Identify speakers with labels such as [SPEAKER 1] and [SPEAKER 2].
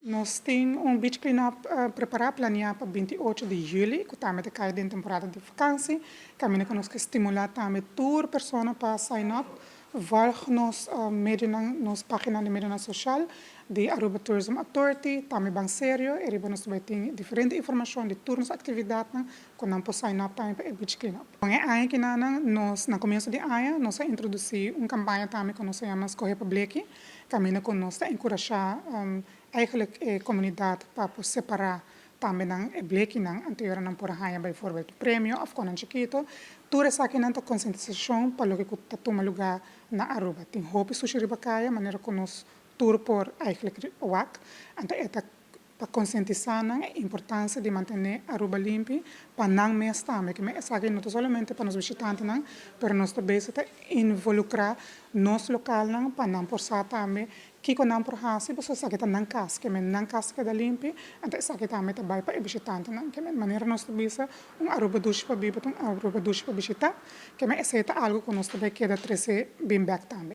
[SPEAKER 1] Nós temos um beach cleanup preparado, planeado para 28 de julho, que também cai dentro da temporada de vakantie. Também que nós estimular também tour pessoas para sign up. Volg nos nos página de mídia social de Aruba Tourism Authority, também bem sério, e nós vai ter diferente informação de turnos atividades que nós podemos sign up também para o beach cleanup. Ano que nós no começo de ano nós introduzir uma campanha também que nós chamamos Correr Public, também que nós encorajar eigenlijk comunidade para separar também não é bleek não anterior não por ganhar bijvoorbeeld prêmio of com chiquito tudo essa aqui não conscientização para o que está toma lugar na Aruba tem hope sushi ribacaia maneira que nós tour por eigenlijk wak então é para conscientizar a importância de manter Aruba limpa para não mais também que essa aqui não somente para os visitantes não mas nós também está involucrar nos local não para não forçar também que quando não por hasi você sabe que não casca que não casca da limpa então essa aqui também vai para visitante não que maneira nós também Aruba duche para viver Aruba duche para visitar que essa é algo que nós também queda trazer bem back também